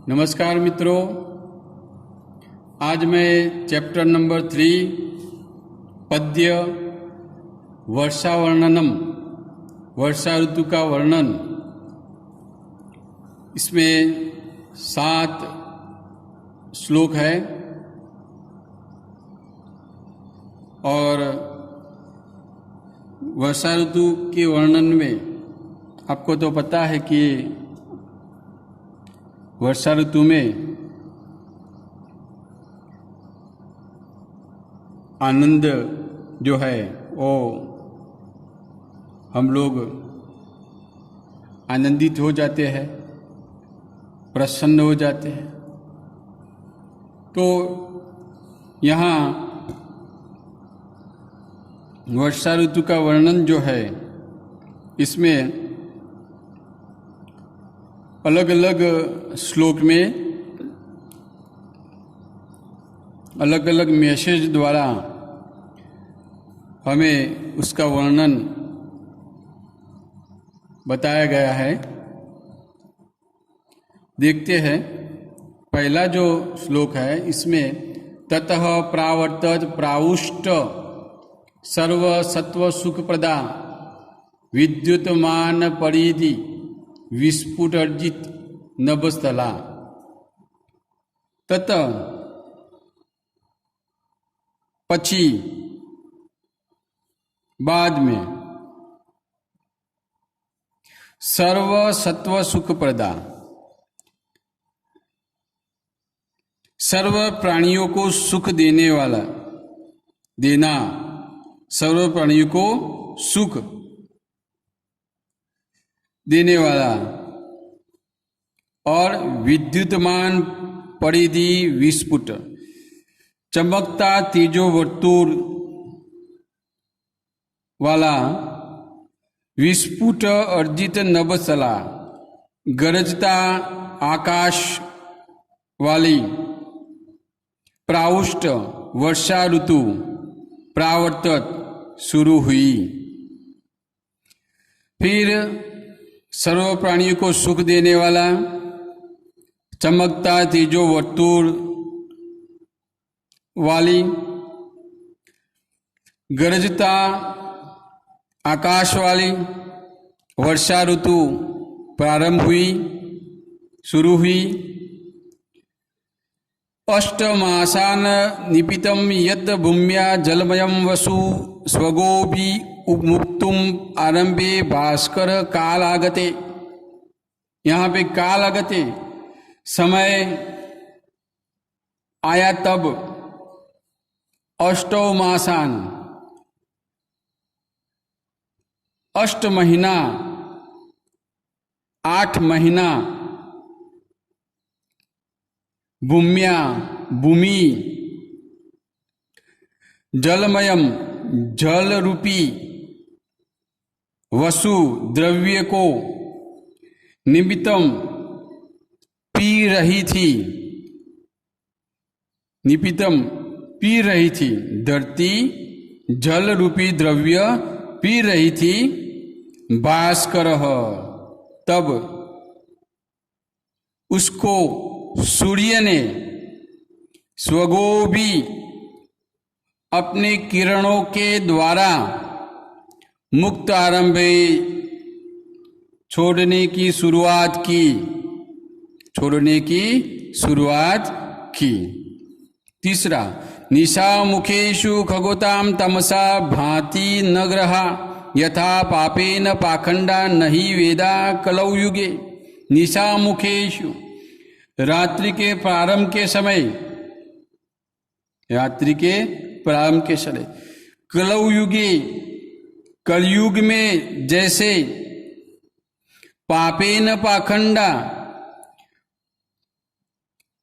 नमस्कार मित्रों, आज मैं चैप्टर नंबर 3 पद्य वर्षा वर्णनम, वर्षा ऋतु का वर्णन, इसमें 7 श्लोक है और वर्षा ऋतु के वर्णन में आपको तो पता है कि वर्षा ऋतु में आनंद जो है वो हम लोग आनंदित हो जाते हैं, प्रसन्न हो जाते हैं। तो यहाँ वर्षा ऋतु का वर्णन जो है इसमें अलग अलग श्लोक में अलग अलग मैसेज द्वारा हमें उसका वर्णन बताया गया है। देखते हैं, पहला जो श्लोक है इसमें ततः प्रावर्तत प्राउष्ट सर्व सत्व सुख प्रदा विद्युतमान परिधि विस्फुट अर्जित नभस्थला। तत पछी बाद में सर्व सत्व सुख प्रदा, सर्व प्राणियों को सुख देने वाला, देना, सर्व प्राणियों को सुख देने वाला और विद्युतमान परिधि विस्फुट, चमकता तेजो वर्तुर वाला विस्फुट अर्जित नभस्थला, गरजता आकाश वाली प्राउष्ट वर्षा ऋतु प्रावर्तत शुरू हुई। फिर सर्व प्राणियों को सुख देने वाला चमकता तेजो वर्तुर वाली गरजता आकाश वाली वर्षा ऋतु प्रारंभ हुई, शुरू हुई। अष्टमासान निपितम यद भूम्या जलमयम वसु स्वगोभी मुक्तुम आरंभे भास्कर काल आगते। यहाँ पे काल आगते, समय आया तब। अष्टो मासान, अष्ट महीना, 8 महीना। भूम्या भूमि, जलमयम जल रूपी, वसु द्रव्य को, निमित्तम पी रही थी, निपितम पी रही थी, धरती जल रूपी द्रव्य पी रही थी। भास्कर, तब उसको सूर्य ने स्वगोभी अपने किरणों के द्वारा मुक्त आरंभे छोड़ने की शुरुआत की, छोड़ने की शुरुआत की। तीसरा, निशा मुखेषु खगोताम तमसा भांति न ग्रहा यथा पापेन पाखंडा नहीं वेदा कलौ युगे। निशा मुखेषु, रात्रि के प्रारंभ के समय, रात्रि के प्रारंभ के समय, कलौ युगे कलयुग में जैसे पापेन पाखंडा,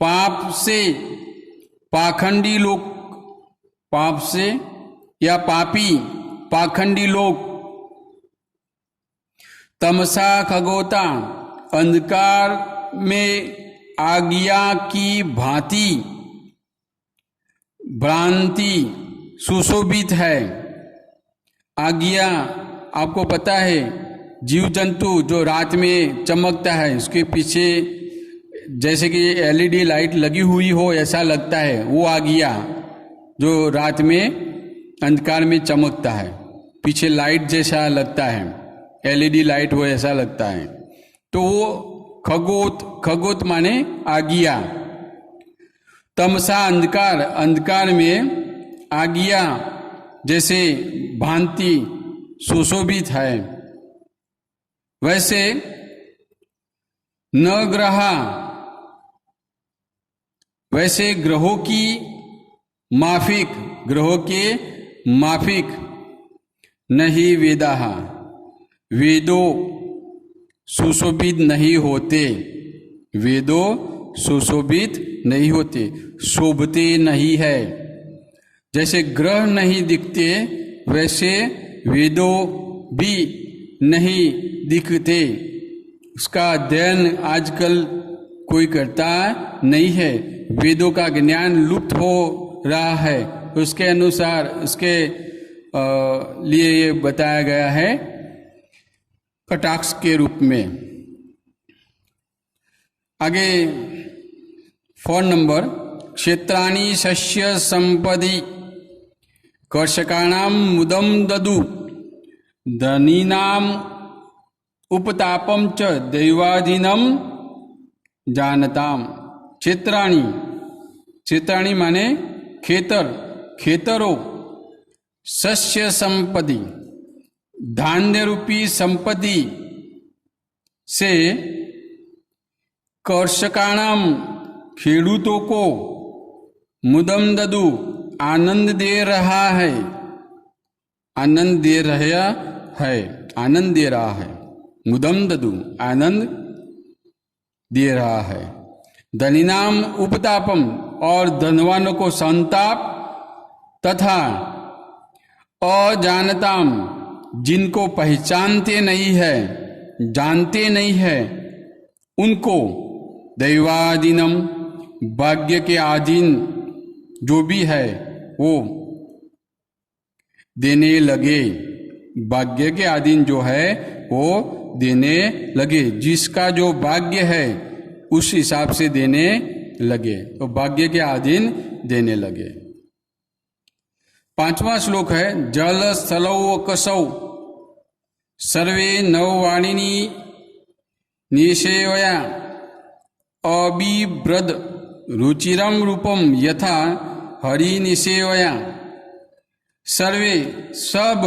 पाप से पाखंडी लोग, पाप से या पापी पाखंडी लोग, तमसा खगोता अंधकार में आज्ञा की भांति भ्रांति सुशोभित है। आज्ञा आपको पता है, जीव जंतु जो रात में चमकता है उसके पीछे जैसे कि एलईडी लाइट लगी हुई हो ऐसा लगता है, वो आगिया जो रात में अंधकार में चमकता है, पीछे लाइट जैसा लगता है, एलईडी लाइट हो ऐसा लगता है, तो वो खगोत, खगोत माने आगिया। तमसा अंधकार, अंधकार में आगिया जैसे भांति सुशोभित है, वैसे न ग्रहा, वैसे ग्रहों की माफिक, ग्रहों के माफिक नहीं वेदाः, वेदों सुशोभित नहीं होते, वेदों सुशोभित नहीं होते, शोभते नहीं है। जैसे ग्रह नहीं दिखते वैसे वेदों भी नहीं दिखते। उसका अध्ययन आजकल कोई करता नहीं है, वेदों का ज्ञान लुप्त हो रहा है। उसके अनुसार उसके लिए ये बताया गया है कटाक्ष के रूप में। आगे 4 नंबर, क्षेत्राणि शस्य संपदि कर्षकाणां मुदं ददु धनीनां उपतापं च दैवाधीनं जानताम। क्षेत्राणि, क्षेत्राणि माने खेतर, खेतरों, शस्य संपत्ति, धान्य रूपी संपत्ति से कर्षकाणाम खेडूतों को मुदम ददु आनंद दे रहा है, आनंद दे रहा है, आनंद दे रहा है, मुदम ददु आनंद दे रहा है। धनीनाम उपतापम और धनवानों को संताप, तथा अजानताम जिनको पहचानते नहीं है, जानते नहीं है, उनको दैवाधीनम भाग्य के अधीन जो भी है वो देने लगे, भाग्य के अधीन जो है वो देने लगे, जिसका जो भाग्य है उस हिसाब से देने लगे, तो भाग्य के अधीन देने लगे। 5वां श्लोक है, जल स्थलौ कसौ सर्वे नववाणिनी निषेवया अबिभ्रद रुचिरम रूपम यथा हरि निषेवया। सर्वे सब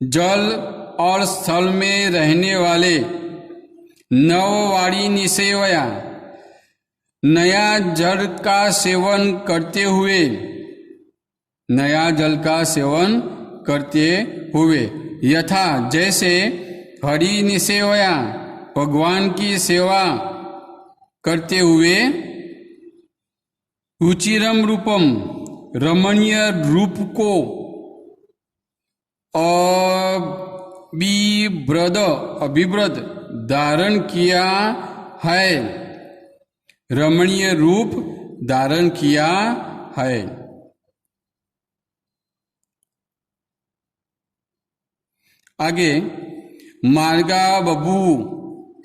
जल और स्थल में रहने वाले नववाणी निषेवया नया जल का सेवन करते हुए, नया जल का सेवन करते हुए, यथा जैसे हरि निषेवया भगवान की सेवा करते हुए, रुचिरम रूपम रमणीय रूप को, अभिव्रत धारण किया है, रमणीय रूप धारण किया है। आगे, मार्गा बभू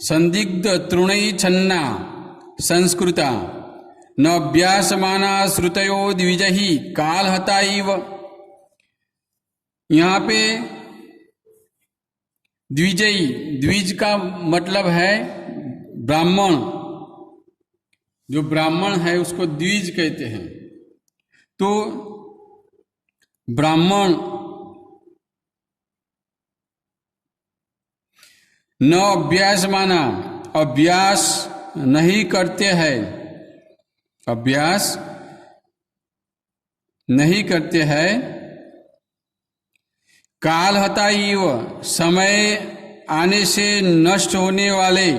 संदिग्ध तृणई छन्ना संस्कृता न अभ्यासमाना श्रुतयो द्विजहि काल हता इव। यहाँ पे द्विजयी, द्विज का मतलब है ब्राह्मण, जो ब्राह्मण है उसको द्विज कहते हैं। तो ब्राह्मण न अभ्यास माना, अभ्यास नहीं करते हैं, अभ्यास नहीं करते हैं। काल हता इव समय आने से नष्ट होने वाले,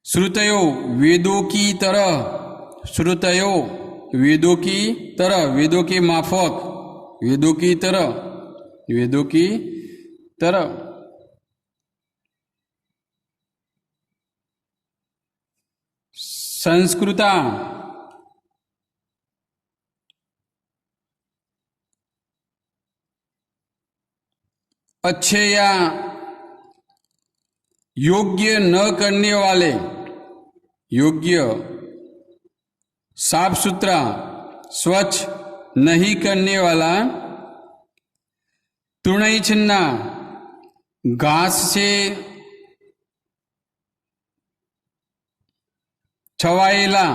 श्रुतयो वेदों की तरह, श्रुतयो वेदों की तरह, वेदों के माफक, वेदों की तरह, वेदों की तरह। संस्कृता अच्छे या योग्य न करने वाले, योग्य, साफ सुथरा, स्वच्छ नहीं करने वाला, तृणई छिन्ना, घास से छवाएला,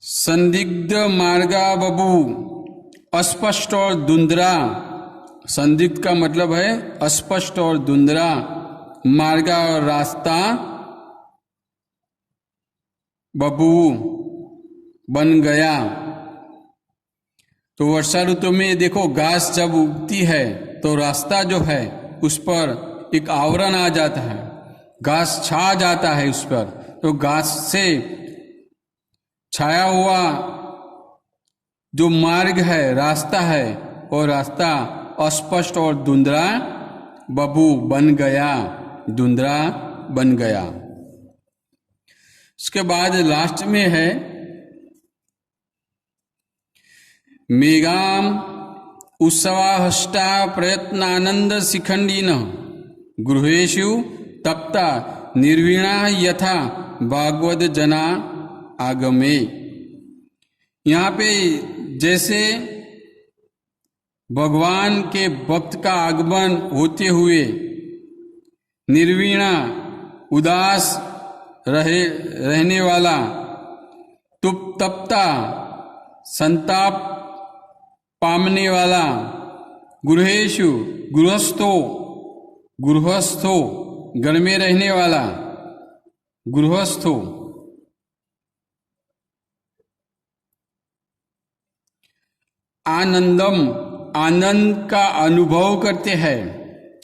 संदिग्ध मार्गा बबू, अस्पष्ट और धुंधला। संदिग्ध का मतलब है अस्पष्ट और धुंधला, मार्गा और रास्ता, बबू बन गया। तो वर्षा ऋतु में देखो घास जब उगती है तो रास्ता जो है उस पर एक आवरण आ जाता है, घास छा जाता है उस पर। तो घास से छाया हुआ जो मार्ग है, रास्ता है, वो रास्ता अस्पष्ट और धुंधला बबू बन गया, धुंधला बन गया। इसके बाद लास्ट में है मेघाम उत्सवाहष्टा प्रयत्नानंद शिखंडीन गृहेषु तप्ता निर्वीणा यथा भागवत जना आगमे। यहाँ पे जैसे भगवान के भक्त का आगमन होते हुए निर्वीणा उदास रहने वाला, तप्ता संताप पामने वाला, गृहेषु गृहस्थो घर में रहने वाला, गृहस्थो आनंदम, आनंद का अनुभव करते हैं,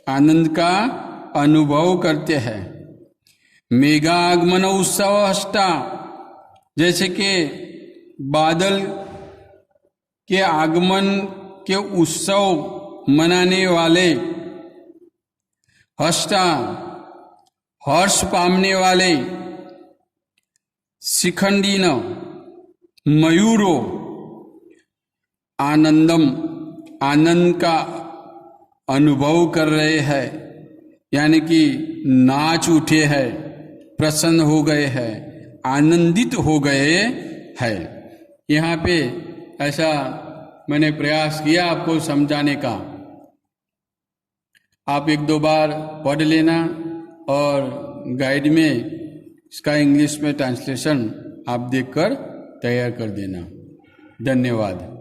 आनंद का अनुभव करते हैं। मेघागमन उत्सव हष्टा, जैसे कि बादल के आगमन के उत्सव मनाने वाले, हष्टा हर्ष पामने वाले, शिखंडीन मयूरो आनंदम, आनंद का अनुभव कर रहे हैं, यानी कि नाच उठे हैं, प्रसन्न हो गए हैं, आनंदित हो गए हैं। यहाँ पे ऐसा मैंने प्रयास किया आपको समझाने का। आप एक दो बार पढ़ लेना और गाइड में इसका इंग्लिश में ट्रांसलेशन आप देखकर तैयार कर देना। धन्यवाद।